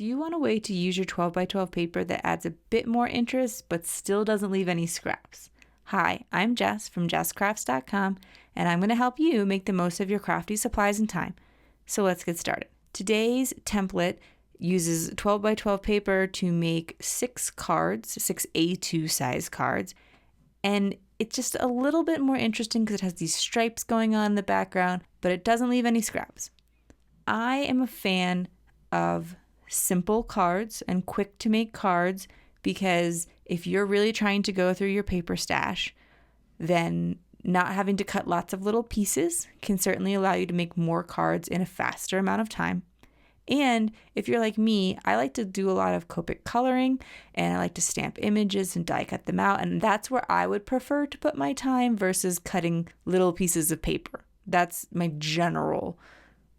Do you want a way to use your 12 by 12 paper that adds a bit more interest but still doesn't leave any scraps? Hi, I'm Jess from JessCrafts.com, and I'm going to help you make the most of your crafty supplies and time. So let's get started. Today's template uses 12 by 12 paper to make 6 cards, 6 A2 size cards, and it's just a little bit more interesting because it has these stripes going on in the background, but it doesn't leave any scraps. I am a fan of simple cards and quick to make cards because if you're really trying to go through your paper stash, then not having to cut lots of little pieces can certainly allow you to make more cards in a faster amount of time. And if you're like me, I like to do a lot of Copic coloring and I like to stamp images and die cut them out. And that's where I would prefer to put my time versus cutting little pieces of paper. That's my general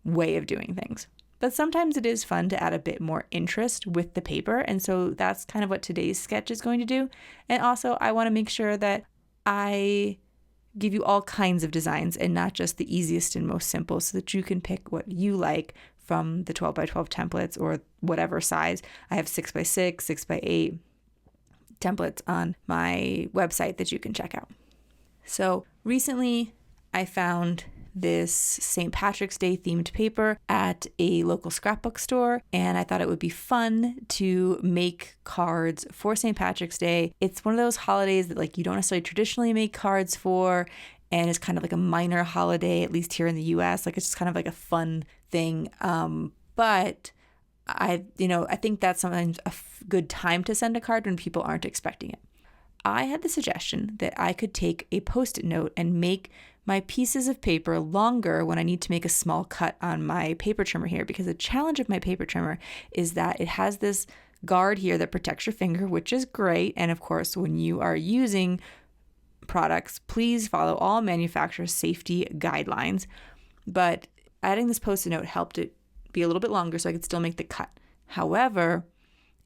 way of doing things. But sometimes it is fun to add a bit more interest with the paper. And so that's kind of what today's sketch is going to do. And also I want to make sure that I give you all kinds of designs and not just the easiest and most simple so that you can pick what you like from the 12 by 12 templates or whatever size. I have 6 by 6, 6 by 8 templates on my website that you can check out. So recently I found this St. Patrick's Day themed paper at a local scrapbook store, and I thought it would be fun to make cards for St. Patrick's Day. It's one of those holidays that you don't necessarily traditionally make cards for, and it's kind of like a minor holiday, at least here in the US. It's just kind of like a fun thing. But I think that's sometimes a good time to send a card when people aren't expecting it. I had the suggestion that I could take a Post-it note and make my pieces of paper longer when I need to make a small cut on my paper trimmer here, because the challenge of my paper trimmer is that it has this guard here that protects your finger, which is great. And of course, when you are using products, please follow all manufacturer's safety guidelines. But adding this Post-it note helped it be a little bit longer so I could still make the cut. However,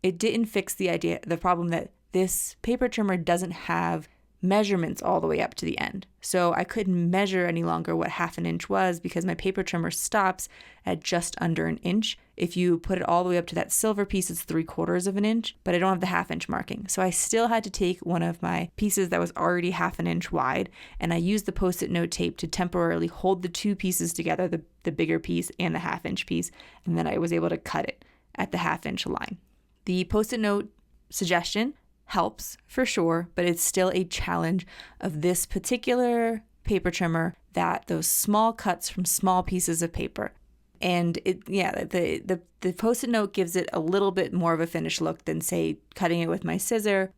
it didn't fix the problem that this paper trimmer doesn't have measurements all the way up to the end. So I couldn't measure any longer what 1/2 inch was because my paper trimmer stops at just under 1 inch. If you put it all the way up to that silver piece, it's 3/4 inch, but I don't have the 1/2 inch marking. So I still had to take one of my pieces that was already 1/2 inch wide, and I used the Post-it note tape to temporarily hold the two pieces together, the bigger piece and the 1/2 inch piece, and then I was able to cut it at the 1/2 inch line. The Post-it note suggestion helps for sure, but it's still a challenge of this particular paper trimmer, that those small cuts from small pieces of paper. And the Post-it note gives it a little bit more of a finished look than, say, cutting it with my scissor.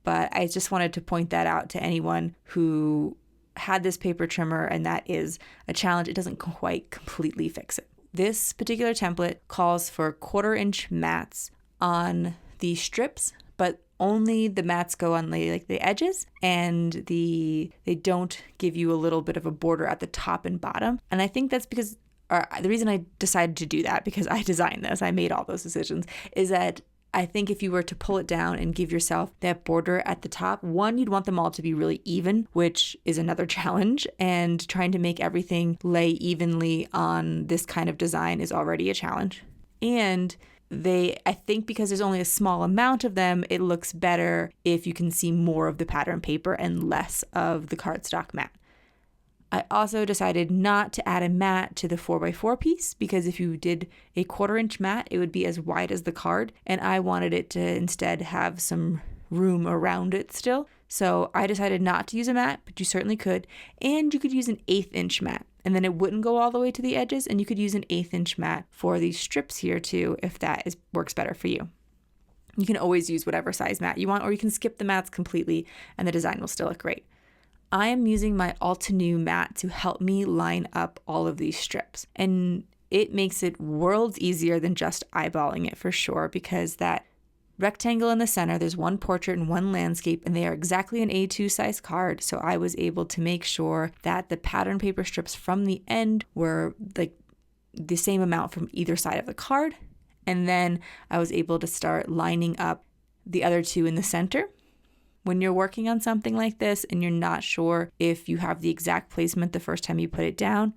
But I just wanted to point that out to anyone who had this paper trimmer and that is a challenge. It doesn't quite completely fix it. This particular template calls for 1/4 inch mats on the strips, but only the mats go on the edges, and they don't give you a little bit of a border at the top and bottom. And I think that's because the reason I decided to do that, because I designed this, I made all those decisions, is that I think if you were to pull it down and give yourself that border at the top, one, you'd want them all to be really even, which is another challenge. And trying to make everything lay evenly on this kind of design is already a challenge. And I think because there's only a small amount of them, it looks better if you can see more of the pattern paper and less of the cardstock mat. I also decided not to add a mat to the 4x4 piece, because if you did a 1/4 inch mat, it would be as wide as the card, and I wanted it to instead have some room around it still. So I decided not to use a mat, but you certainly could. And you could use an 1/8 inch mat, and then it wouldn't go all the way to the edges, and you could use an 1/8 inch mat for these strips here too, if that works better for you. You can always use whatever size mat you want, or you can skip the mats completely and the design will still look great. I am using my Altenew mat to help me line up all of these strips, and it makes it worlds easier than just eyeballing it for sure, because that rectangle in the center, there's one portrait and one landscape, and they are exactly an A2 size card. So I was able to make sure that the pattern paper strips from the end were the same amount from either side of the card. And then I was able to start lining up the other two in the center. When you're working on something like this and you're not sure if you have the exact placement the first time you put it down,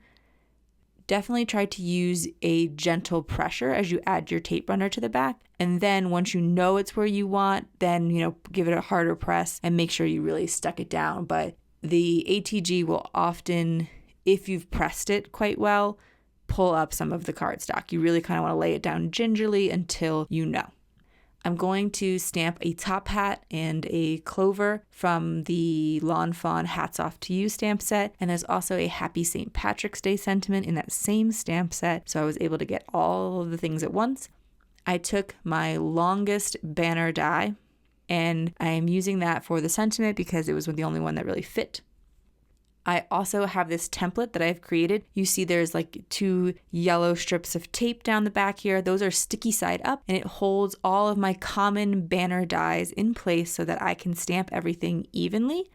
Definitely try to use a gentle pressure as you add your tape runner to the back. And then once you know it's where you want, then, give it a harder press and make sure you really stuck it down. But the ATG will often, if you've pressed it quite well, pull up some of the cardstock. You really kind of want to lay it down gingerly until you know. I'm going to stamp a top hat and a Clover from the Lawn Fawn Hats Off to You stamp set. And there's also a Happy St. Patrick's Day sentiment in that same stamp set. So I was able to get all of the things at once. I took my longest banner die and I am using that for the sentiment because it was the only one that really fit. I also have this template that I've created. You see there's like 2 yellow strips of tape down the back here. Those are sticky side up, and it holds all of my common banner dies in place so that I can stamp everything evenly.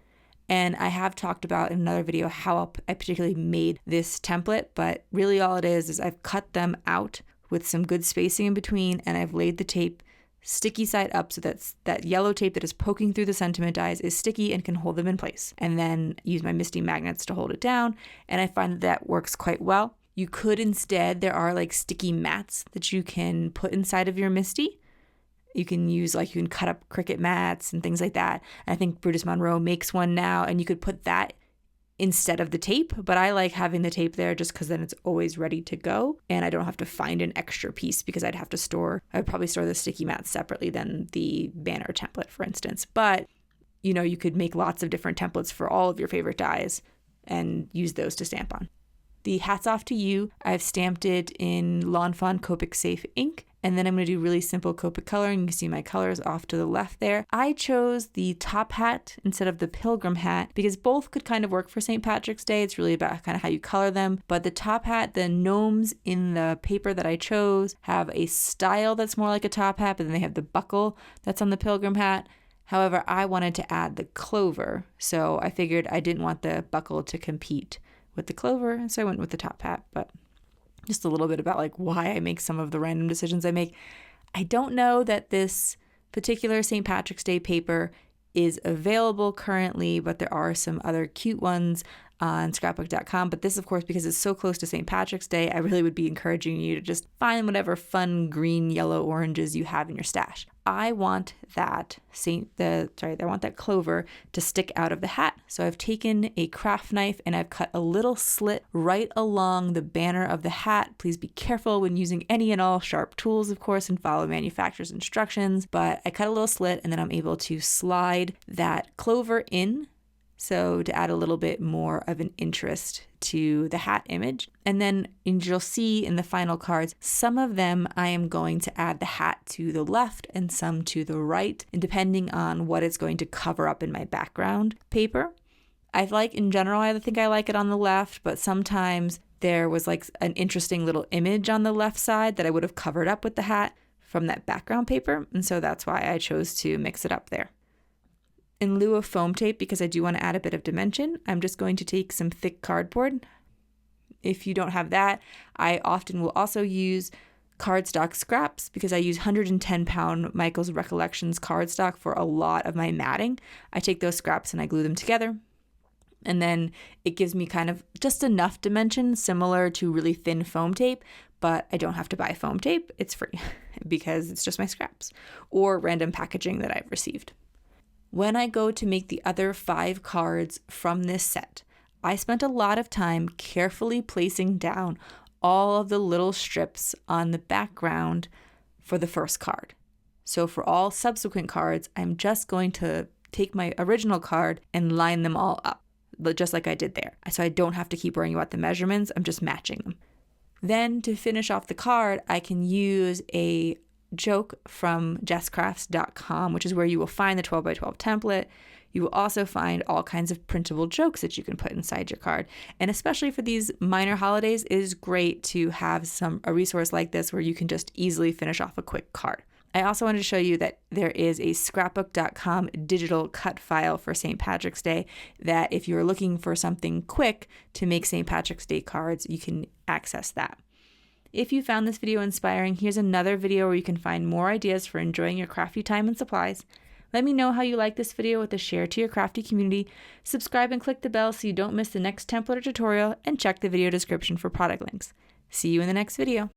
And I have talked about in another video how I particularly made this template, but really all it is I've cut them out with some good spacing in between, and I've laid the tape sticky side up so that yellow tape that is poking through the sentiment dies is sticky and can hold them in place. And then use my Misty magnets to hold it down, and I find that works quite well. You could instead, there are like sticky mats that you can put inside of your Misty. You can use you can cut up Cricut mats and things like that. And I think Brutus Monroe makes one now, and you could put that instead of the tape, but I like having the tape there just because then it's always ready to go and I don't have to find an extra piece because I'd probably store the sticky mats separately than the banner template, for instance. But, you could make lots of different templates for all of your favorite dies and use those to stamp on. The Hats Off to You, I've stamped it in Lawn Fawn Copic Safe ink. And then I'm going to do really simple Copic coloring. You can see my colors off to the left there. I chose the top hat instead of the pilgrim hat because both could kind of work for St. Patrick's Day. It's really about kind of how you color them. But the top hat, the gnomes in the paper that I chose have a style that's more like a top hat, but then they have the buckle that's on the pilgrim hat. However, I wanted to add the Clover, so I figured I didn't want the buckle to compete with the Clover, so I went with the top hat. But just a little bit about why I make some of the random decisions I make. I don't know that this particular St. Patrick's Day paper is available currently, but there are some other cute ones on scrapbook.com. But this, of course, because it's so close to St. Patrick's Day, I really would be encouraging you to just find whatever fun green, yellow, oranges you have in your stash. I want that Clover to stick out of the hat. So I've taken a craft knife and I've cut a little slit right along the banner of the hat. Please be careful when using any and all sharp tools, of course, and follow manufacturer's instructions. But I cut a little slit and then I'm able to slide that Clover in. So to add a little bit more of an interest to the hat image. And then you'll see in the final cards, some of them I am going to add the hat to the left and some to the right, and depending on what it's going to cover up in my background paper. In general, I think I like it on the left, but sometimes there was an interesting little image on the left side that I would have covered up with the hat from that background paper. And so that's why I chose to mix it up there. In lieu of foam tape, because I do want to add a bit of dimension, I'm just going to take some thick cardboard. If you don't have that, I often will also use cardstock scraps because I use 110-pound Michael's Recollections cardstock for a lot of my matting. I take those scraps and I glue them together. And then it gives me kind of just enough dimension, similar to really thin foam tape, but I don't have to buy foam tape. It's free because it's just my scraps or random packaging that I've received. When I go to make the other 5 cards from this set, I spent a lot of time carefully placing down all of the little strips on the background for the first card. So for all subsequent cards, I'm just going to take my original card and line them all up, just like I did there. So I don't have to keep worrying about the measurements, I'm just matching them. Then to finish off the card, I can use a joke from jesscrafts.com, which is where you will find the 12x12 template. You will also find all kinds of printable jokes that you can put inside your card. And especially for these minor holidays, it is great to have a resource like this where you can just easily finish off a quick card. I also wanted to show you that there is a scrapbook.com digital cut file for St. Patrick's Day that if you're looking for something quick to make St. Patrick's Day cards, you can access that. If you found this video inspiring, here's another video where you can find more ideas for enjoying your crafty time and supplies. Let me know how you like this video with a share to your crafty community. Subscribe and click the bell so you don't miss the next template or tutorial, and check the video description for product links. See you in the next video.